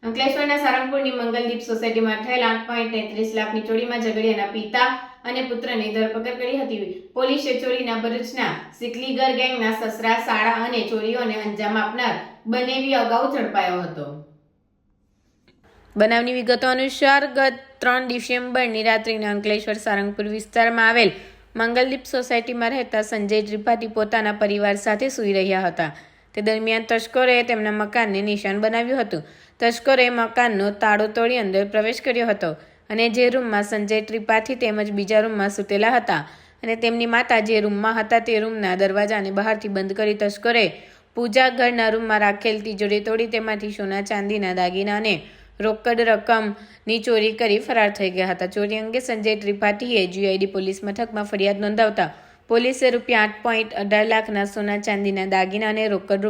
અંકલેશ્વરના સારંગપુરની મંગલદીપ સોસાયટીમાં થયેલ 8.33 લાખની ચોરીમાં ઝઘડિયાના પિતા અને પુત્રની ધરપકડ કરી હતી. પોલીસે ચોરીના ભરૂચના સિકલીગર ગેંગના સસરા, શાળા અને ચોરીઓને અંજામ આપનાર બંનેવી અગાઉ ઝડપાયો હતો. બનાવની વિગતો અનુસાર ગત 3 ડિસેમ્બરની રાત્રિના અંકલેશ્વર સારંગપુર વિસ્તારમાં આવેલ મંગલદીપ સોસાયટીમાં રહેતા સંજય ત્રિપાઠી પોતાના પરિવાર સાથે સૂઈ રહ્યા હતા. તે દરમિયાન તસ્કરોએ તેમના મકાનને નિશાન બનાવ્યું હતું. તસ્કરોએ મકાનનો તાળો તોડી અંદર પ્રવેશ કર્યો હતો અને જે રૂમમાં સંજય ત્રિપાઠી તેમજ બીજા રૂમમાં સૂતેલા હતા અને તેમની માતા જે રૂમમાં હતા તે રૂમના દરવાજાને બહારથી બંધ કરી તસ્કરોએ પૂજા ઘરના રૂમમાં રાખેલ તિજોરી તોડી તેમાંથી સોના ચાંદીના દાગીના અને રોકડ રકમની ચોરી કરી ફરાર થઈ ગયા હતા. ચોરી અંગે સંજય ત્રિપાઠીએ GID પોલીસ મથકમાં ફરિયાદ નોંધાવતા પોલીસે ₹8.18 લાખના સોના ચાંદીના દાગીના અને રોકડ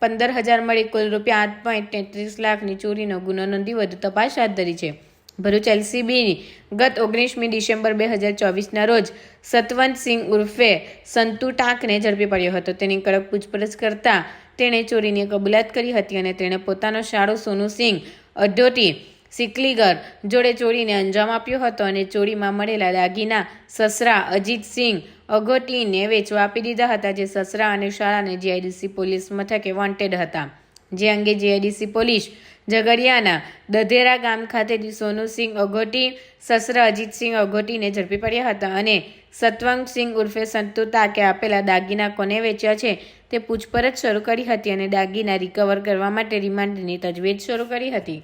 ₹15,000 મળી કુલ ₹8.33 લાખની ચોરીનો ગુનો નોંધી વધુ તપાસ હાથ ધરી છે. ભરૂચ LCBની ગત 19મી ડિસેમ્બર 2024ના રોજ સતવંતસિંહ ઉર્ફે સંતુ ટાંકને ઝડપી પડ્યો હતો. તેની કડક પૂછપરછ કરતા તેણે ચોરીની કબૂલાત કરી હતી અને તેણે પોતાનો શાળો સોનુસિંહ અઢોટી સિકલીગર જોડે ચોરીને અંજામ આપ્યો હતો અને ચોરીમાં મળેલા દાગીના સસરા અજીતસિંહ અઘોટીને વેચવા આપી દીધા હતા. જે સસરા અને શાળાને GIDC પોલીસ મથકે વોન્ટેડ હતા. જે અંગે GIDC પોલીસ ઝઘડિયાના દધેરા ગામ ખાતેથી સોનુસિંહ અઘોટી, સસરા અજીતસિંહ અઘોટીને ઝડપી પડ્યા હતા અને સતવંતસિંહ ઉર્ફે સંતુ ટાંકે આપેલા દાગીના કોને વેચ્યા છે તે પૂછપરછ શરૂ કરી હતી અને દાગીના રિકવર કરવા માટે રિમાન્ડની તજવીજ શરૂ કરી હતી.